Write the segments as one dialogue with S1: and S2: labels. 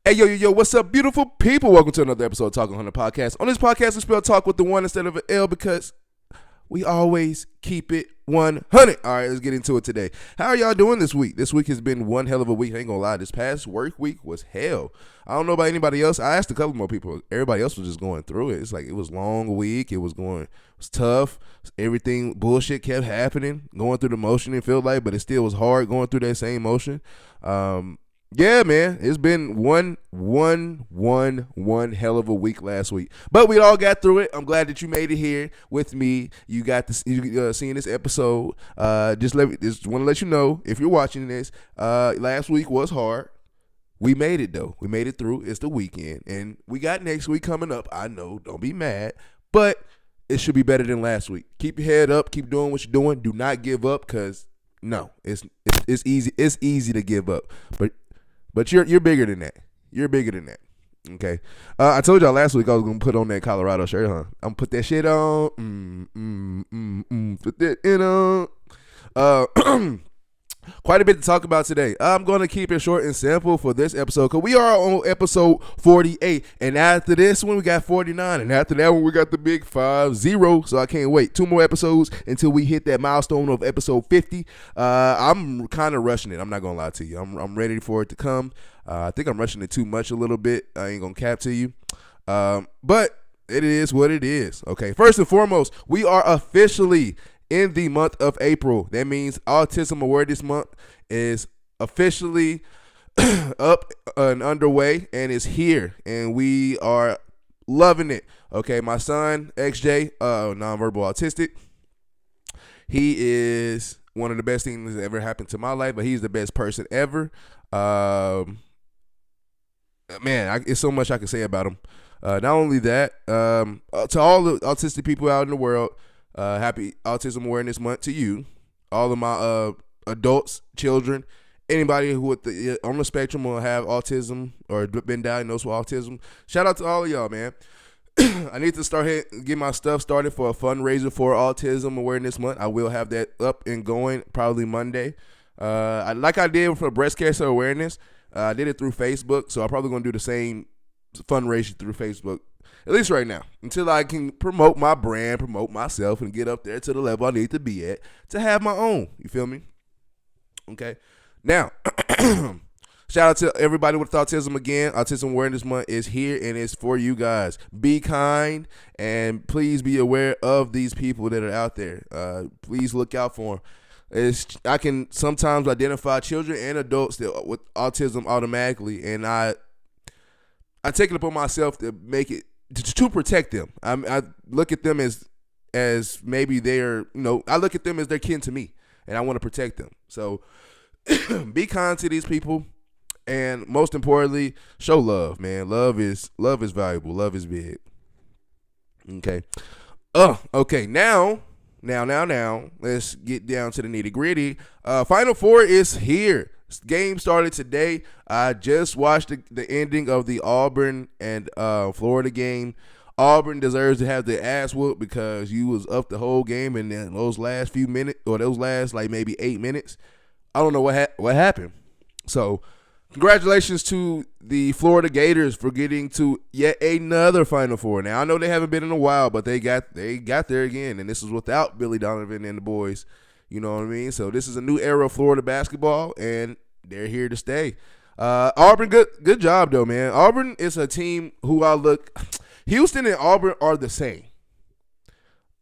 S1: Hey, yo, what's up, beautiful people? Welcome to another episode of Talking 100 Podcast. On this podcast, we spell talk with the one instead of an L because we always keep it 100. All right, let's get into it today. How are y'all doing this week? This week has been one hell of a week. I ain't gonna lie. This past work week was hell. I don't know about anybody else. I asked a couple more people. Everybody else was just going through it. It's like it was long week. It was tough. Everything bullshit kept happening, going through the motion. It felt like, but it still was hard going through that same motion. Yeah, man, it's been one hell of a week last week, but we all got through it. I'm glad that you made it here with me. You got to seeing this episode. Just want to let you know if you're watching this. Last week was hard. We made it though. We made it through. It's the weekend, and we got next week coming up. I know, don't be mad, but it should be better than last week. Keep your head up. Keep doing what you're doing. Do not give up, cause no, it's easy. It's easy to give up, But you're bigger than that. You're bigger than that. Okay. I told y'all last week I was gonna put on that Colorado shirt, huh? I'm gonna put that shit on. Put that in on. Quite a bit to talk about today. I'm gonna keep it short and simple for this episode because we are on episode 48, and after this one we got 49, and after that one we got the big 50. So I can't wait. 2 more episodes until we hit that milestone of episode 50. I'm kind of rushing it. I'm not gonna lie to you. I'm ready for it to come. I think I'm rushing it too much a little bit. I ain't gonna cap to you, but it is what it is. Okay. First and foremost, we are officially in the month of April. That means Autism Awareness Month is officially up and underway and is here, and we are loving it. Okay, my son XJ, nonverbal autistic, he is one of the best things that ever happened to my life, but he's the best person ever. It's so much I can say about him. Not only that, to all the autistic people out in the world, happy Autism Awareness Month to you, all of my adults, children, anybody who on the spectrum will have autism or been diagnosed with autism. Shout out to all of y'all, man. I need to start get my stuff started for a fundraiser for Autism Awareness Month. I will have that up and going probably Monday. Like I did for breast cancer awareness, I did it through Facebook, so I'm probably going to do the same fundraiser through Facebook. At least right now, until I can promote my brand, promote myself, and get up there to the level I need to be at to have my own. You feel me? Okay. Now, shout out to everybody with autism again. Autism Awareness Month is here, and it's for you guys. Be kind, and please be aware of these people that are out there. Please look out for them. I can sometimes identify children and adults with autism automatically, and I take it upon myself to make it to protect them. I look at them as maybe they're, I look at them as they're kin to me, and I want to protect them. So be kind to these people, and most importantly, show love, man. Love is valuable. Love is big. Okay. Okay. Now, let's get down to the nitty gritty. Final Four is here. Game started today. I just watched the ending of the Auburn and Florida game. Auburn deserves to have their ass whooped because you was up the whole game, and then those last few minutes, or those last like maybe 8 minutes, I don't know what happened. So congratulations to the Florida Gators for getting to yet another Final Four. Now I know they haven't been in a while, but they got there again, and this is without Billy Donovan and the boys. You know what I mean? So this is a new era of Florida basketball, and they're here to stay. Auburn, good job though, man. Auburn is a team who Houston and Auburn are the same.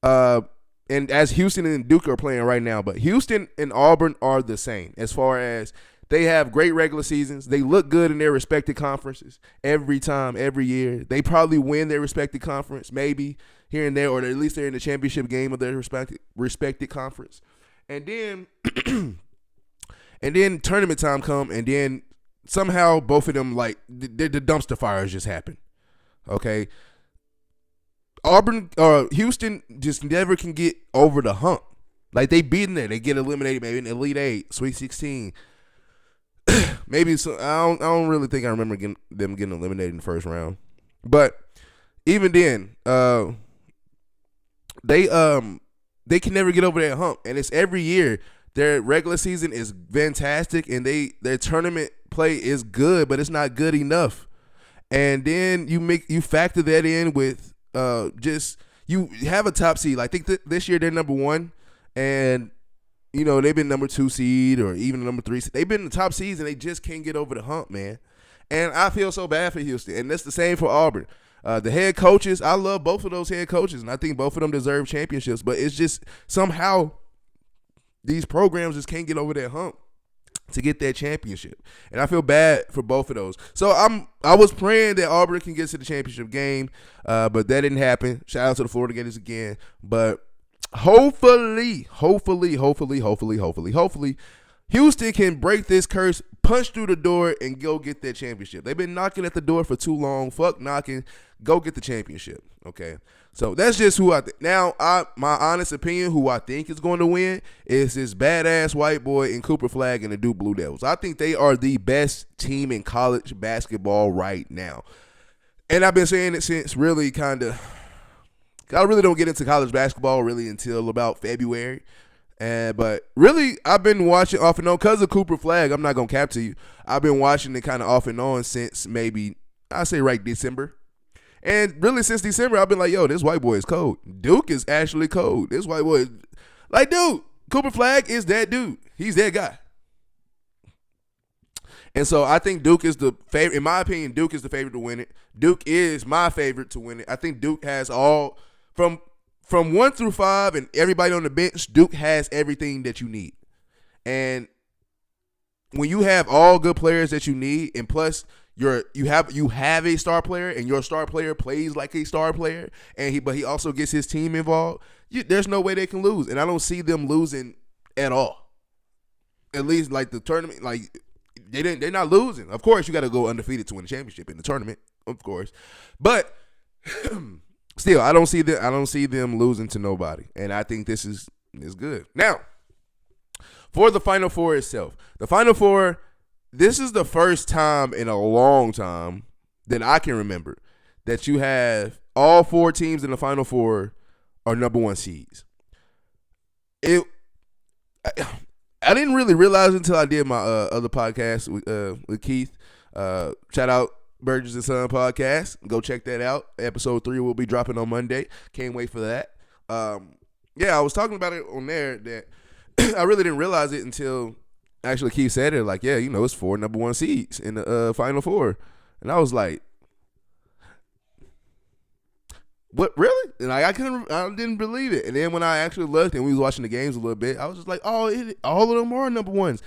S1: And as Houston and Duke are playing right now, but Houston and Auburn are the same as far as they have great regular seasons. They look good in their respective conferences every time, every year. They probably win their respective conference, maybe here and there, or at least they're in the championship game of their respective conference. And then tournament time come, and then somehow both of them, like, the dumpster fires just happen. Okay. Houston just never can get over the hump. Like, they beaten there. They get eliminated maybe in the Elite 8, Sweet 16. Maybe so. I don't really think I remember them getting eliminated in the first round. But even then, they can never get over that hump, and it's every year. Their regular season is fantastic, and their tournament play is good, but it's not good enough. and then you factor that in with just you have a top seed. I think this year they're number 1, and they've been number 2 seed or even number 3 seed. They've been the top seeds and they just can't get over the hump, man. And I feel so bad for Houston, and that's the same for Auburn. The head coaches, I love both of those head coaches, and I think both of them deserve championships. But it's just somehow these programs just can't get over that hump to get that championship, and I feel bad for both of those. So I was praying that Auburn can get to the championship game, but that didn't happen. Shout out to the Florida Gators again, but hopefully, Houston can break this curse, punch through the door, and go get that championship. They've been knocking at the door for too long. Fuck knocking. Go get the championship. Okay. So that's just who I think. Now, my honest opinion, who I think is going to win is this badass white boy in Cooper Flag and the Duke Blue Devils. I think they are the best team in college basketball right now. And I've been saying it since really I really don't get into college basketball really until about February. But really, I've been watching off and on because of Cooper Flag. I'm not going to cap to you. I've been watching it kind of off and on since maybe, I say right December. And really since December, I've been like, yo, this white boy is cold. Duke is actually cold. This white boy is like, dude, Cooper Flag is that dude. He's that guy. And so I think Duke is the favorite. In my opinion, Duke is the favorite to win it. Duke is my favorite to win it. I think Duke has all, from 1 through 5 and everybody on the bench, Duke has everything that you need. And when you have all good players that you need, and plus you have a star player, and your star player plays like a star player, but he also gets his team involved, there's no way they can lose. And I don't see them losing at all. At least like the tournament, like they're not losing. Of course, you got to go undefeated to win the championship in the tournament, of course. But still, I don't see them losing to nobody, and I think this is good. Now, for the Final Four itself, the Final Four, this is the first time in a long time that I can remember that you have all 4 teams in the Final Four are number 1 seeds. I didn't really realize until I did my other podcast with Keith. Shout out Burgess and Son podcast. Go check that out. Episode 3 will be dropping on Monday. Can't wait for that. I was talking about it on there that I really didn't realize it until actually Keith said it. Like, yeah, it's 4 number 1 seeds in the Final Four, and I was like, what, really? And I didn't believe it. And then when I actually looked and we was watching the games a little bit, I was just like, oh, all of them are number 1s.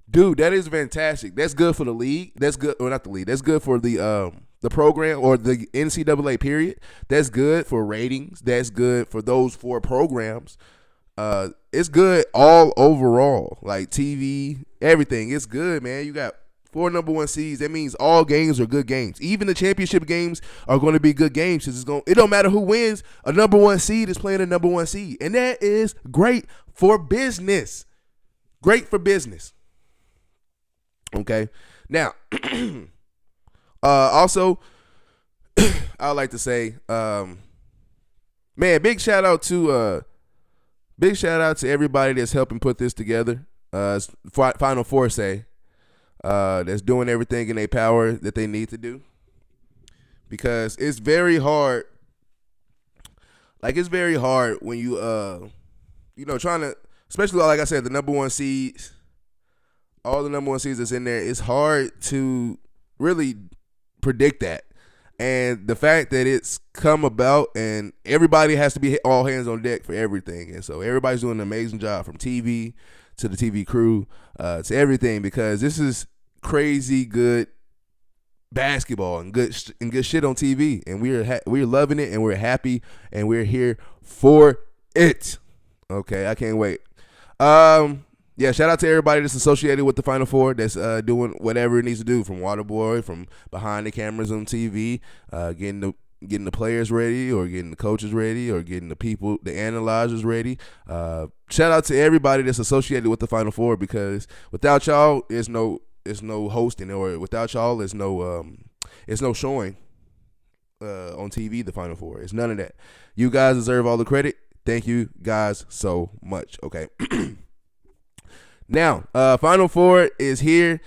S1: Dude, that is fantastic. That's good for the league. That's good, or not the league. That's good for the program or the NCAA period. That's good for ratings. That's good for those 4 programs. It's good all overall, like TV, everything. It's good, man. You got 4 number 1 seeds. That means all games are good games. Even the championship games are going to be good games. It don't matter who wins. A number 1 seed is playing a number 1 seed, and that is great for business. Great for business. Okay. Now, also, I would like to say, man, big shout out to everybody that's helping put this together. Final Four say. That's doing everything in their power that they need to do, because it's very hard. Like, it's very hard when you trying to, especially like I said, the number 1 seeds, all the number 1 seeds that's in there. It's hard to really predict that, and the fact that it's come about and everybody has to be all hands on deck for everything, and so everybody's doing an amazing job, from TV to the TV crew, to everything, because this is crazy good basketball and good shit on TV, and we're loving it, and we're happy, and we're here for it. Okay, I can't wait. Shout out to everybody that's associated with the Final Four, that's doing whatever it needs to do, from Waterboy, from behind the cameras on TV, getting the players ready, or getting the coaches ready, or getting the people, the analyzers ready. Shout out to everybody that's associated with the Final Four, because without y'all, there's no hosting, or without y'all, there's no showing on TV the Final Four. It's none of that. You guys deserve all the credit. Thank you guys so much. Okay. Now, Final Four is here.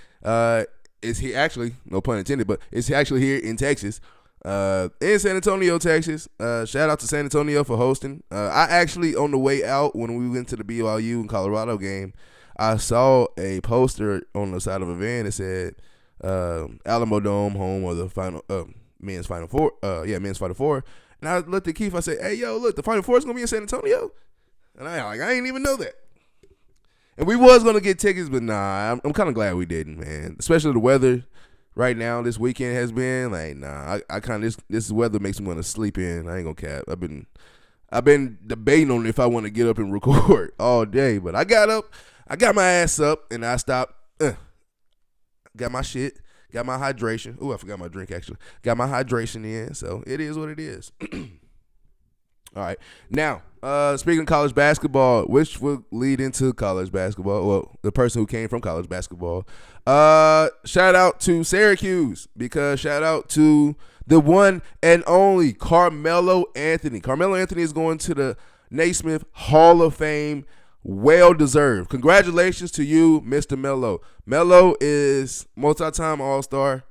S1: is here actually, no pun intended, but it's actually here in Texas, in San Antonio, Texas. Shout out to San Antonio for hosting. I actually, on the way out when we went to the BYU and Colorado game, I saw a poster on the side of a van that said Alamo Dome, home of the final men's Final Four. Men's Final Four. And I looked at Keith. I said, "Hey, yo, look, the Final Four is gonna be in San Antonio." And I didn't even know that. And we was gonna get tickets, but nah, I'm kind of glad we didn't, man. Especially the weather right now. This weekend has been like, nah. I kind of this weather makes me want to sleep in. I ain't gonna cap. I've been debating on if I want to get up and record all day, but I got up. I got my ass up and I stopped. Got my shit. Got my hydration. Ooh, I forgot my drink actually. Got my hydration in, so it is what it is. All right. Now, speaking of college basketball, which will lead into college basketball. Well, the person who came from college basketball. Shout out to Syracuse, because shout out to the one and only Carmelo Anthony. Carmelo Anthony is going to the Naismith Hall of Fame. Well-deserved. Congratulations to you, Mr. Melo. Melo is multi-time All-Star,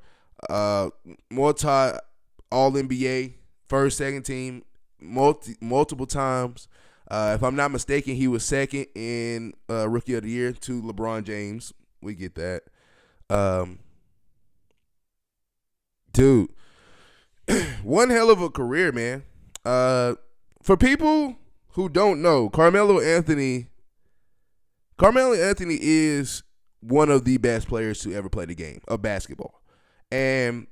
S1: multi-All-NBA, first, second team, multiple times. If I'm not mistaken, he was second in Rookie of the Year to LeBron James. We get that. Dude, one hell of a career, man. For people who don't know, Carmelo Anthony is one of the best players to ever play the game of basketball. And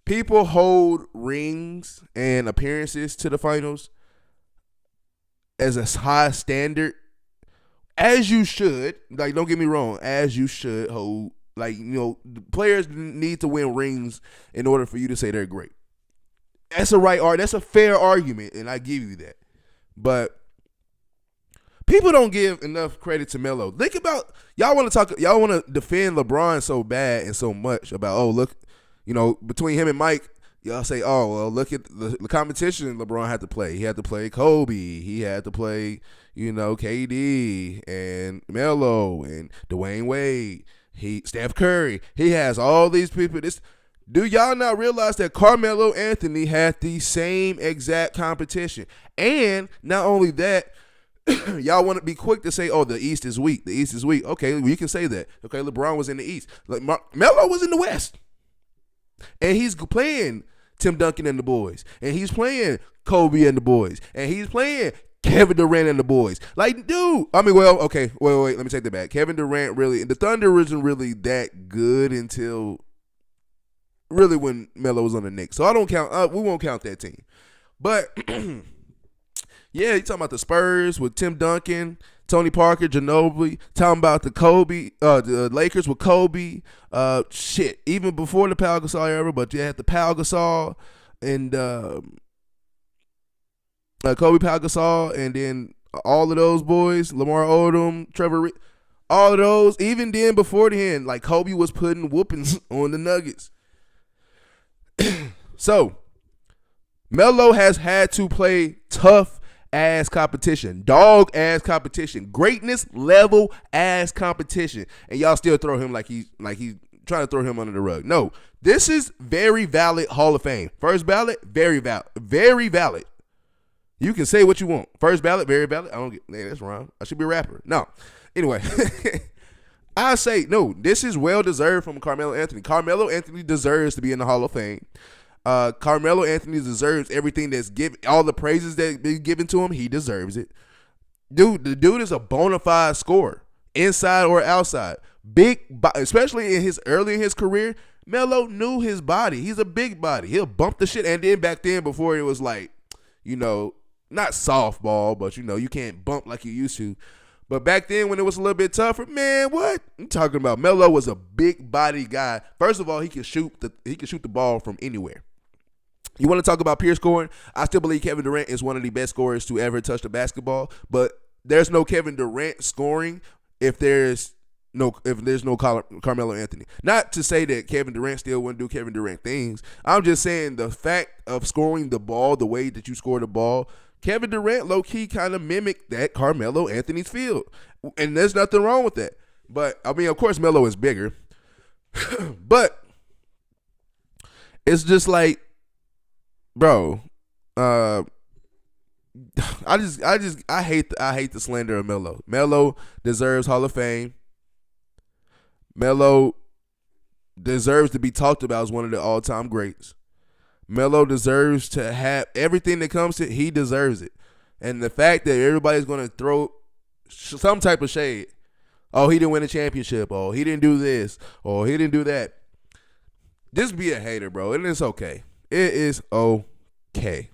S1: people hold rings and appearances to the finals as a high standard, as you should. Like, don't get me wrong, as you should hold. Like, you know, players need to win rings in order for you to say they're great. That's a fair argument, and I give you that. But people don't give enough credit to Melo. Think about, y'all want to defend LeBron so bad and so much about, oh, look, you know, between him and Mike, y'all say, oh, well, look at the competition LeBron had to play. He had to play Kobe. He had to play, you know, KD and Melo and Dwayne Wade. Steph Curry. He has all these people. Do y'all not realize that Carmelo Anthony had the same exact competition? And not only that, y'all want to be quick to say, oh, the East is weak. The East is weak. Okay, we can say that. Okay, LeBron was in the East. Like Melo was in the West. And he's playing Tim Duncan and the boys. And he's playing Kobe and the boys. And he's playing Kevin Durant and the boys. Like, dude. I mean, well, okay. Wait. Let me take that back. Kevin Durant the Thunder isn't really that good until really when Melo was on the Knicks. So I don't count. We won't count that team. But yeah, you talking about the Spurs with Tim Duncan, Tony Parker, Ginobili. Talking about the Lakers with Kobe. Even before the Pau Gasol era, but you had the Pau Gasol and Kobe, Pau Gasol, and then all of those boys, Lamar Odom, Trevor, all of those. Even then, before then, like Kobe was putting whoopings on the Nuggets. So Melo has had to play tough ass competition, dog ass competition, greatness level ass competition, and y'all still throw him like he's trying to throw him under the rug. No, this is very valid Hall of Fame. First ballot, very valid, very valid. You can say what you want. First ballot, very valid. That's wrong. I should be a rapper. No, anyway. I say no. This is well deserved from Carmelo Anthony. Carmelo Anthony deserves to be in the Hall of Fame. Carmelo Anthony deserves everything that's given, all the praises that been given to him. He deserves it. The dude is a bona fide scorer, inside or outside. Especially early in his career, Melo knew his body. He's a big body. He'll bump the shit. And then back then, before it was like, you know, not softball, but you know, you can't bump like you used to. But back then, when it was a little bit tougher, man, what I'm talking about? Melo was a big body guy. First of all, he could shoot the ball from anywhere. You want to talk about pure scoring? I still believe Kevin Durant is one of the best scorers to ever touch the basketball. But there's no Kevin Durant scoring if there's no Carmelo Anthony. Not to say that Kevin Durant still wouldn't do Kevin Durant things. I'm just saying the fact of scoring the ball, the way that you score the ball, Kevin Durant low-key kind of mimicked that Carmelo Anthony's field. And there's nothing wrong with that. But, I mean, of course, Melo is bigger. But it's just like, bro, I hate the slander of Melo. Melo deserves Hall of Fame. Melo deserves to be talked about as one of the all-time greats. Melo deserves to have everything that comes to it. He deserves it. And the fact that everybody's going to throw some type of shade. Oh, he didn't win a championship. Oh, he didn't do this. Oh, he didn't do that. Just be a hater, bro. And it's okay. It is okay.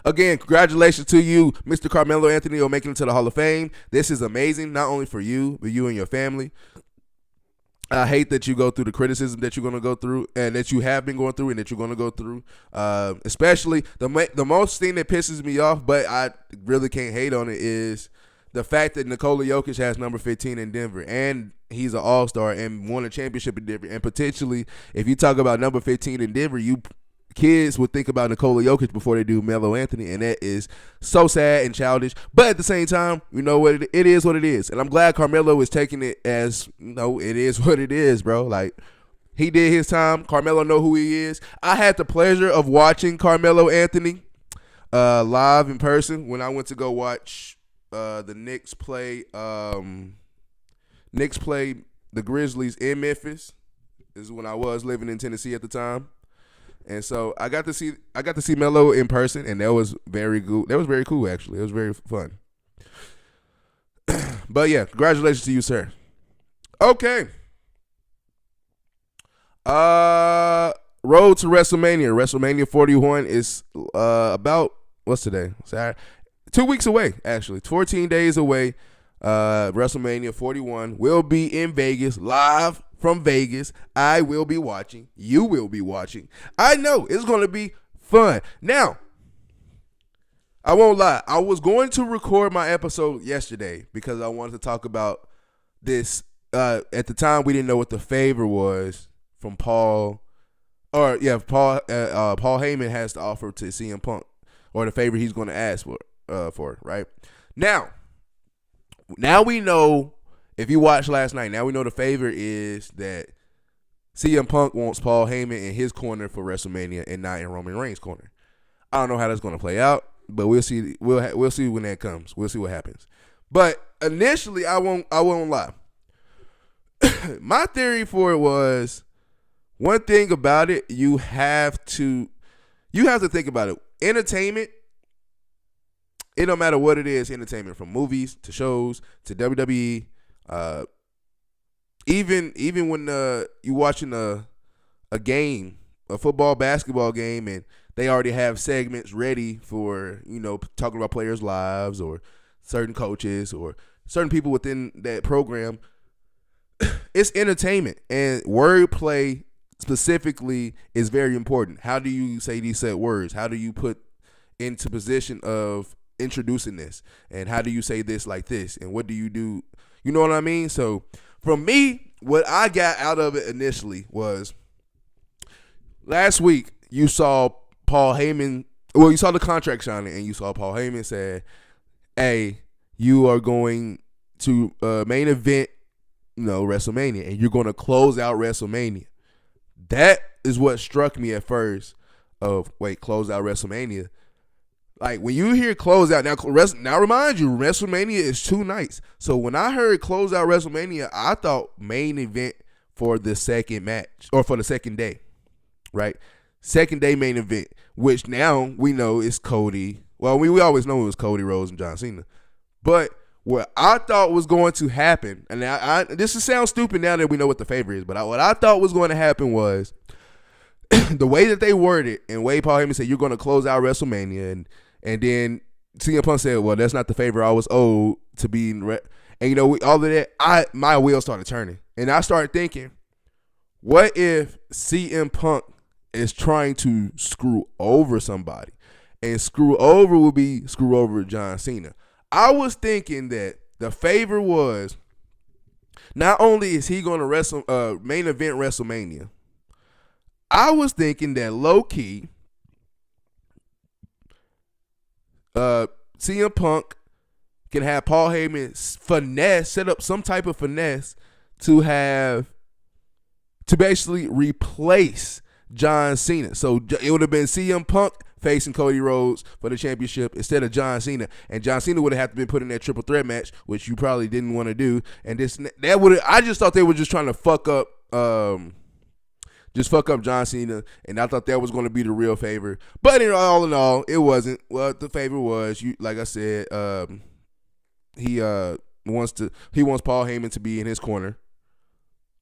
S1: Again, congratulations to you, Mr. Carmelo Anthony, on making it to the Hall of Fame. This is amazing, not only for you, but you and your family. I hate that you go through the criticism that you're going to go through and that you have been going through and that you're going to go through. Especially the most thing that pisses me off, but I really can't hate on it, is the fact that Nikola Jokic has number 15 in Denver, and he's an all-star and won a championship in Denver. And potentially, if you talk about number 15 in Denver, kids would think about Nikola Jokic before they do Melo Anthony, and that is so sad and childish. But at the same time, you know what? It is what it is. And I'm glad Carmelo is taking it as, it is what it is, bro. Like, he did his time. Carmelo know who he is. I had the pleasure of watching Carmelo Anthony live in person when I went to go watch the Knicks play the Grizzlies in Memphis. This is when I was living in Tennessee at the time. And so I got to see Melo in person, and that was very good. That was very cool, actually. It was very fun. But yeah, congratulations to you, sir. Okay. Road to WrestleMania. WrestleMania 41 is about, what's today? Saturday. 2 weeks away, actually. 14 days away. WrestleMania 41 will be in Vegas, live from Vegas. I will be watching. You will be watching. I know it's going to be fun. Now, I won't lie. I was going to record my episode yesterday because I wanted to talk about this. At the time, we didn't know what the favor was from Paul. Paul Heyman has to offer to CM Punk, or the favor he's going to ask for, right? Now we know, if you watched last night, now we know the favor is that CM Punk wants Paul Heyman in his corner for WrestleMania and not in Roman Reigns' corner. I don't know how that's going to play out, but we'll see. We'll see when that comes. We'll see what happens. But initially, I won't lie. My theory for it was, one thing about it, you have to think about it. Entertainment. It don't matter what it is, entertainment, from movies to shows to WWE. Even when you watching a game, a football, basketball game, and they already have segments ready for, talking about players' lives or certain coaches or certain people within that program. It's entertainment, and wordplay specifically is very important. How do you say these set words? How do you put into position of introducing this, and how do you say this like this, and what do you do? You know what I mean? So for me, what I got out of it initially was, last week you saw Paul Heyman, you saw the contract signing, and you saw Paul Heyman say, hey, you are going to main event, WrestleMania, and you're going to close out WrestleMania. That is what struck me at first of, wait, close out WrestleMania. Like, when you hear close out, now remind you, WrestleMania is 2 nights. So when I heard close out WrestleMania, I thought main event for the second match, or for the second day, right? Second day main event, which now we know is Cody. Well, we always know it was Cody Rhodes and John Cena. But what I thought was going to happen, and this sounds stupid now that we know what the favor is, but what I thought was going to happen was the way that they worded it, and way Paul Heyman said, you're going to close out WrestleMania, and then CM Punk said, well, that's not the favor I was owed to be in. And, all of that, my wheels started turning. And I started thinking, what if CM Punk is trying to screw over somebody? And screw over will be screw over John Cena. I was thinking that the favor was, not only is he going to main event WrestleMania, I was thinking that low-key, CM Punk can have Paul Heyman set up some type of finesse to have to basically replace John Cena. So it would have been CM Punk facing Cody Rhodes for the championship instead of John Cena, and John Cena would have had to been put in that triple threat match, which you probably didn't want to do. And that would I just thought they were just trying to fuck up John Cena, and I thought that was going to be the real favor. But in all, it wasn't. What the favor was, like I said, he wants Paul Heyman to be in his corner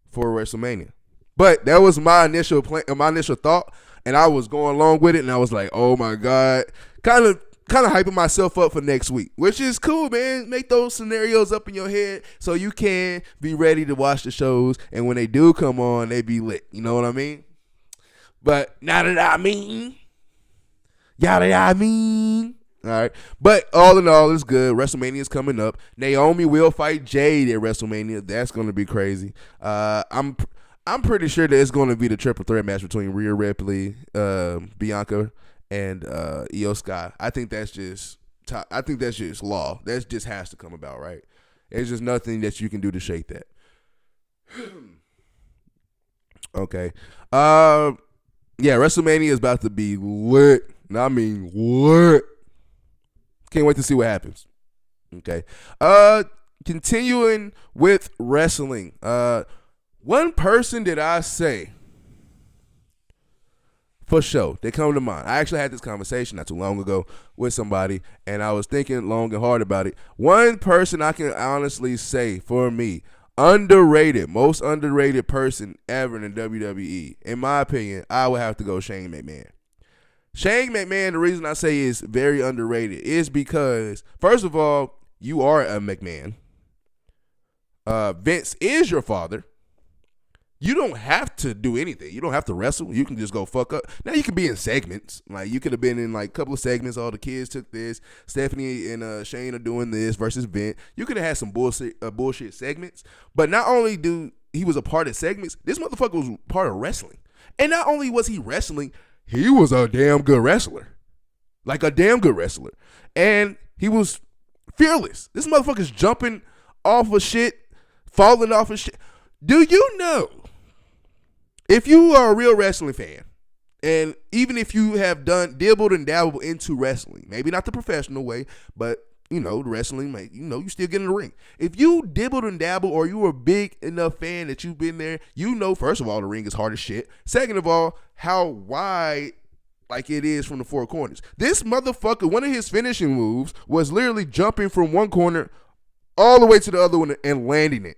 S1: for WrestleMania. But that was my initial thought, and I was going along with it, and I was like, oh my God, kind of hyping myself up for next week, which is cool, man. Make those scenarios up in your head so you can be ready to watch the shows, and when they do come on, they be lit. You know what I mean? But now that I mean, all right. But all in all, it's good. WrestleMania is coming up. Naomi will fight Jade at WrestleMania. That's going to be crazy. I'm pretty sure that it's going to be the triple threat match between Rhea Ripley, Bianca, and Io Sky. I think that's just law. That just has to come about, right? There's just nothing that you can do to shake that. Okay. Yeah, WrestleMania is about to be lit. I mean lit. Can't wait to see what happens. Okay. Continuing with wrestling. One person that I say for sure, they come to mind. I actually had this conversation not too long ago with somebody, and I was thinking long and hard about it. One person I can honestly say for me, most underrated person ever in the WWE, in my opinion, I would have to go Shane McMahon. Shane McMahon, the reason I say is very underrated is because, first of all, you are a McMahon. Vince is your father. You don't have to do anything. You don't have to wrestle. You can just go fuck up. Now you can be in segments. Like you could have been in like a couple of segments. All the kids took this. Stephanie and Shane are doing this versus Vince. You could have had some bullshit segments. But not only he was a part of segments, this motherfucker was part of wrestling. And not only was he wrestling, he was a damn good wrestler. Like a damn good wrestler. And he was fearless. This motherfucker's jumping off of shit, falling off of shit. Do you know, if you are a real wrestling fan, and even if you have dibbled and dabbled into wrestling, maybe not the professional way, but the wrestling, you still get in the ring. If you dibbled and dabbled, or you were a big enough fan that you've been there, first of all, the ring is hard as shit. Second of all, how wide it is from the four corners. This motherfucker, one of his finishing moves was literally jumping from one corner all the way to the other one and landing it.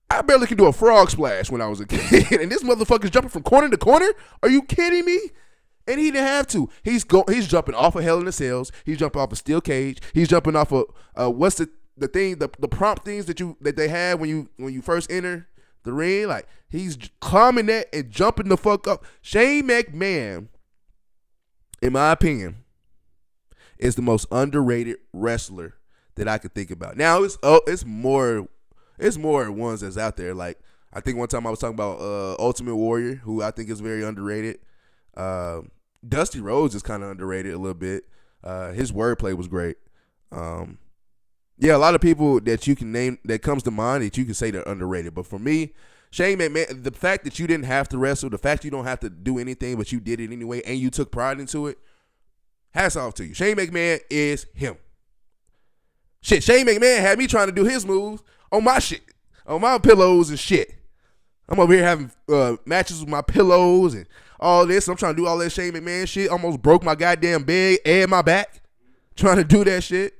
S1: I barely could do a frog splash when I was a kid, and this motherfucker's jumping from corner to corner. Are you kidding me? And he didn't have to. He's jumping off of Hell in the Cells. He's jumping off a steel cage. He's jumping off of what's the thing, the prompt things that they have when you first enter the ring. Like he's climbing that and jumping the fuck up. Shane McMahon, in my opinion, is the most underrated wrestler that I could think about. Now it's more ones that's out there. Like I think one time I was talking about Ultimate Warrior, who I think is very underrated. Dusty Rhodes is kind of underrated a little bit. His wordplay was great. Yeah, a lot of people that you can name that comes to mind that you can say they're underrated. But for me, Shane McMahon, the fact that you didn't have to wrestle, the fact you don't have to do anything, but you did it anyway, and you took pride into it, hats off to you. Shane McMahon is him. Shit, Shane McMahon had me trying to do his moves on my shit, on my pillows and shit. I'm over here having matches with my pillows and all this. I'm trying to do all that Shane McMahon shit. Almost broke my goddamn bed and my back trying to do that shit.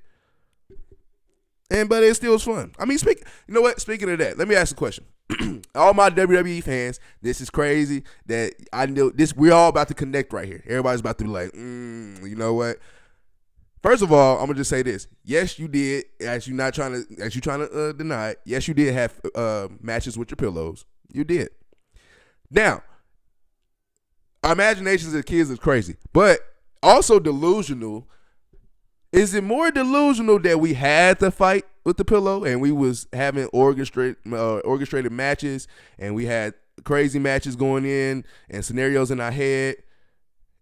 S1: But it still was fun. I mean, you know what? Speaking of that, let me ask a question. All my WWE fans, this is crazy that I know this. We're all about to connect right here. Everybody's about to be like, you know what? First of all, I'm gonna just say this. Yes, you did. As you trying to deny it. Yes, you did have matches with your pillows. You did. Now, our imaginations as kids is crazy, but also delusional. Is it more delusional that we had to fight with the pillow and we was having orchestrated matches and we had crazy matches going in and scenarios in our head?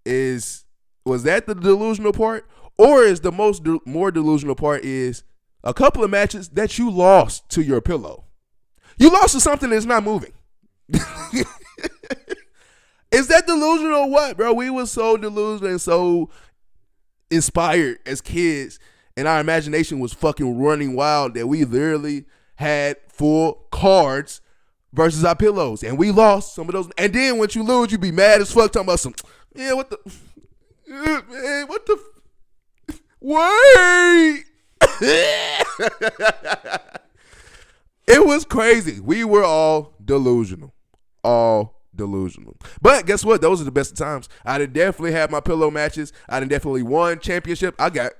S1: Was that the delusional part? Or is the more delusional part is a couple of matches that you lost to your pillow? You lost to something that's not moving. Is that delusional or what, bro? We were so delusional and so inspired as kids, and our imagination was fucking running wild that we literally had full cards versus our pillows, and we lost some of those. And then once you lose, you be mad as fuck talking about some, yeah, what the, man, what the, wait. It was crazy. We were all delusional. But guess what? Those are the best of times. I done definitely had my pillow matches. I done definitely won championship. I got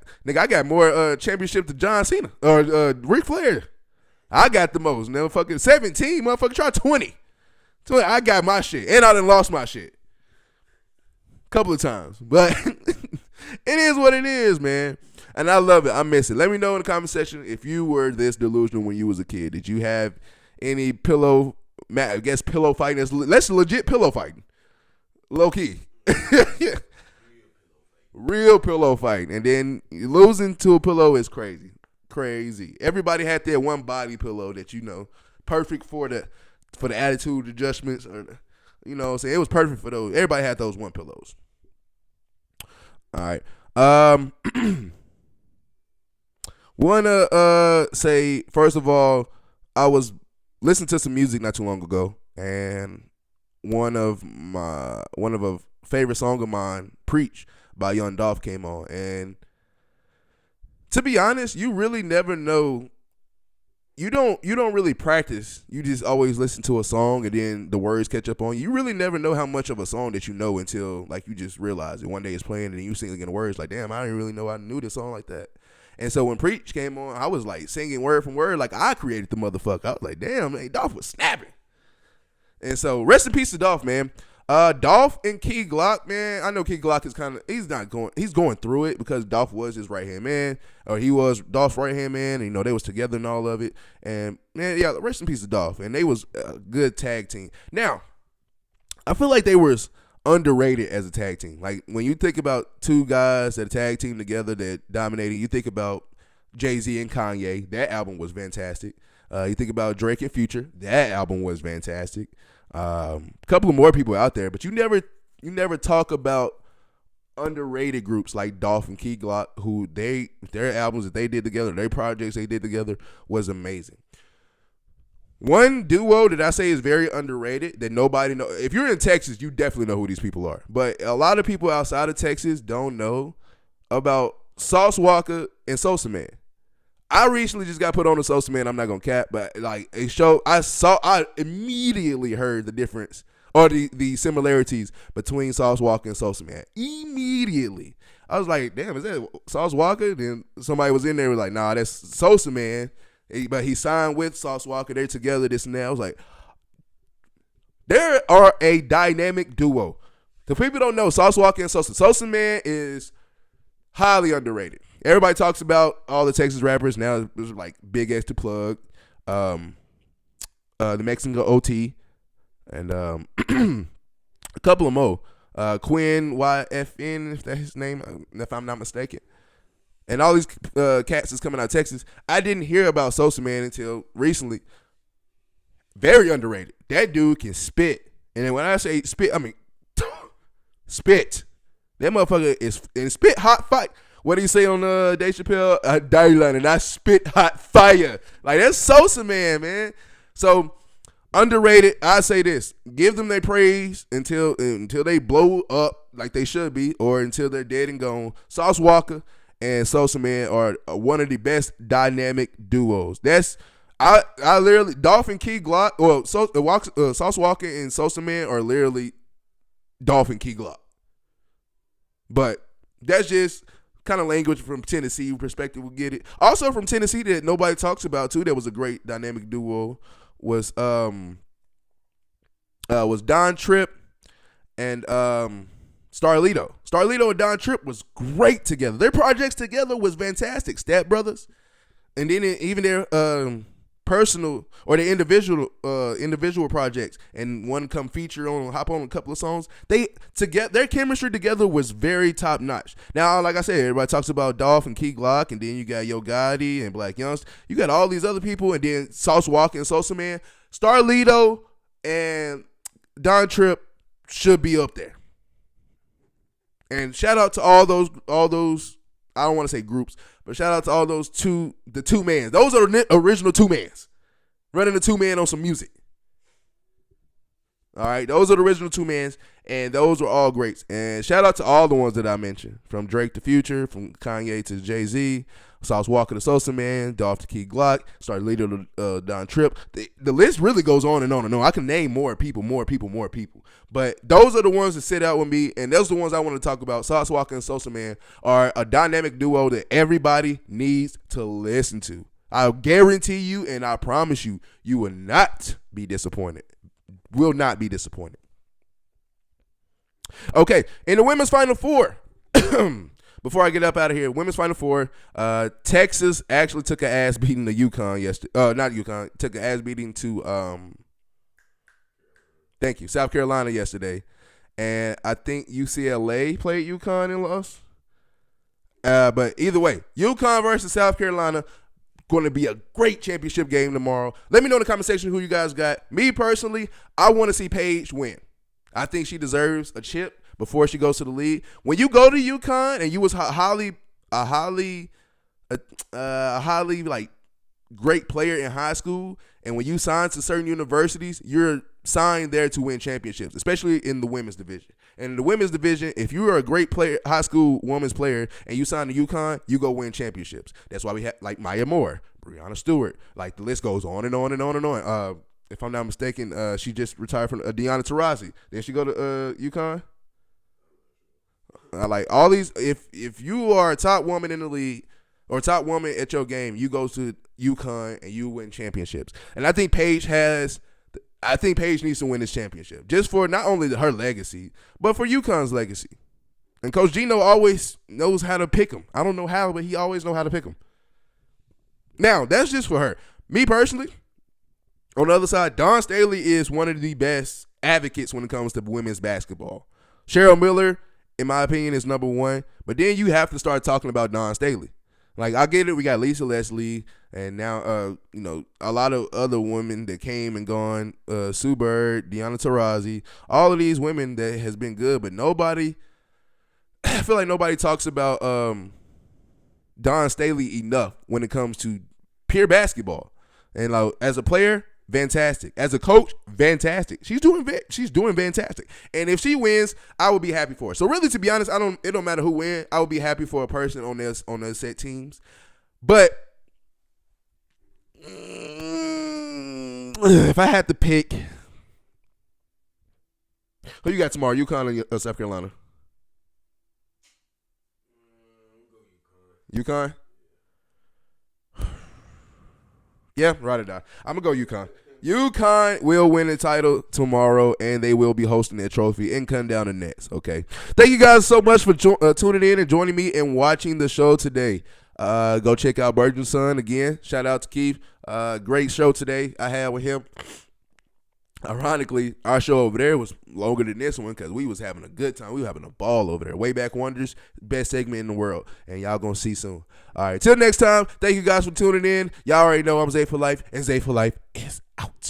S1: more championship than John Cena or Ric Flair. I got the most. Never fucking 17. Motherfucker, try 20. I got my shit. And I done lost my shit. Couple of times. But it is what it is, man. And I love it. I miss it. Let me know in the comment section if you were this delusional when you was a kid. Did you have any pillow fighting? That's legit pillow fighting. Low key. Yeah. Real pillow fighting. And then losing to a pillow is crazy. Crazy. Everybody had their one body pillow that perfect for the attitude adjustments, or you know what I'm saying? It was perfect for those. Everybody had those one pillows. All right. Wanna say first of all, I was listening to some music not too long ago, and one of a favorite song of mine, "Preach" by Young Dolph, came on. And to be honest, you really never know. You don't really practice. You just always listen to a song and then the words catch up on you. You really never know how much of a song that you know until like you just realize it. One day it's playing and you singing the words like, damn, I didn't really know I knew this song like that. And so when Preach came on, I was like singing word from word like I created the motherfucker. I was like, damn, man, Dolph was snapping. And so rest in peace to Dolph, man. Dolph and Key Glock, man. I know Key Glock is he's going through it because Dolph was his right hand man, or he was Dolph's right hand man. And, they was together and all of it. And man, yeah, rest in peace to Dolph. And they was a good tag team. Now, I feel like they was underrated as a tag team. Like when you think about two guys that tag team together that dominated, you think about Jay-Z and Kanye. That album was fantastic. You think about Drake and Future. That album was fantastic. A couple of more people out there, but you never talk about underrated groups like Dolph and Key Glock, who their albums that they did together, their projects they did together was amazing. One duo that I say is very underrated that nobody know. If you're in Texas, you definitely know who these people are. But a lot of people outside of Texas don't know about Sauce Walka and Sosamann. I recently just got put on the Sosamann. I'm not gonna cap, but like I immediately heard the difference or the similarities between Sauce Walka and Sosamann. Immediately, I was like, "Damn, is that Sauce Walka?" Then somebody was in there was like, "Nah, that's Sosamann." But he signed with Sauce Walka. They're together. This and that. I was like, there are a dynamic duo. The people don't know Sauce Walka and Sosamann is highly underrated. Everybody talks about all the Texas rappers now. There's like Big X to Plug, the Mexican OT, and a couple of more. Quinn YFN, if that's his name, if I'm not mistaken. And all these cats is coming out of Texas. I didn't hear about Sosamann until recently. Very underrated. That dude can spit. And then when I say spit, I mean spit. That motherfucker is and spit hot fight. What do you say on Dave Chappelle? Dayline, and I spit hot fire. Like, that's Sosamann, man. So, underrated. I say this. Give them their praise until they blow up like they should be, or until they're dead and gone. Sauce Walka and Sosamann are one of the best dynamic duos. I literally, Dolph and Key Glock, well, Sauce Walka and Sosamann are literally Dolph and Key Glock. But that's just kind of language from Tennessee perspective. We'll get it. Also from Tennessee that nobody talks about too. That was a great dynamic duo. Was Don Tripp and Starlito. Starlito and Don Tripp was great together. Their projects together was fantastic. Step Brothers, and then even their personal or the individual projects, and one come feature hop on a couple of songs. Their chemistry together was very top notch. Now, like I said, everybody talks about Dolph and Key Glock, and then you got Yo Gotti and Black Youngster. You got all these other people, and then Sauce Walka and Sosamann. Starlito and Don Tripp should be up there. And shout out to all those. I don't want to say groups, but shout out to all those the two mans. Those are the original two mans running the two man on some music. All right, those are the original two mans, and those were all greats. And shout out to all the ones that I mentioned, from Drake to Future, from Kanye to Jay-Z, Sauce Walker to sosamann, Dolph to Glock, started leader to Don Tripp. The list really goes on and on and on. I can name more people. But those are the ones that sit out with me, and those are the ones I want to talk about. Sauce Walker and sosamann are a dynamic duo that everybody needs to listen to. I guarantee you, and I promise you, you will not be disappointed. Will not be disappointed. Okay, in the women's Final Four, before I get up out of here, women's Final Four, Texas actually took an ass beating to UConn yesterday. Not UConn, took an ass beating to South Carolina yesterday. And I think UCLA played UConn and lost. But either way, UConn versus South Carolina, going to be a great championship game tomorrow. Let me know in the comment section who you guys got. Me personally, I want to see Paige win. I think she deserves a chip before she goes to the league. When you go to UConn and you was a highly like great player in high school, and when you sign to certain universities, you're signed there to win championships, especially in the women's division. And in the women's division, if you are a great player, high school women's player, and you sign to UConn, you go win championships. That's why we have like Maya Moore, Breonna Stewart, like the list goes on and on and on and on. If I'm not mistaken, she just retired from Deanna Taurasi. Did she go to UConn? Like all these, if you are a top woman in the league or top woman at your game, you go to UConn and you win championships. And I think Paige needs to win this championship just for not only her legacy, but for UConn's legacy. And Coach Gino always knows how to pick them. I don't know how, but he always knows how to pick them. Now, that's just for her. Me personally, on the other side, Dawn Staley is one of the best advocates when it comes to women's basketball. Cheryl Miller, in my opinion, is number one. But then you have to start talking about Dawn Staley. Like, I get it. We got Lisa Leslie, and now, a lot of other women that came and gone. Sue Bird, Deanna Taurasi, all of these women that has been good, but nobody, I feel like nobody talks about Dawn Staley enough when it comes to pure basketball. And like, as a player, fantastic. As a coach, fantastic. She's doing fantastic. And if she wins, I would be happy for her. So really, to be honest, it don't matter who wins. I would be happy for a person on their set teams. But if I had to pick, who you got tomorrow? UConn or South Carolina? UConn? Yeah, ride or die. I'm going to go UConn. UConn will win the title tomorrow, and they will be hosting their trophy and cutting down the nets, okay? Thank you guys so much for tuning in and joining me and watching the show today. Go check out Virgin Son again. Shout out to Keith. Great show today I had with him. Ironically, our show over there was longer than this one because we was having a good time. We were having a ball over there. Way Back Wonders, best segment in the world. And y'all going to see soon. All right, till next time, thank you guys for tuning in. Y'all already know I'm Zay for Life, and Zay for Life is out.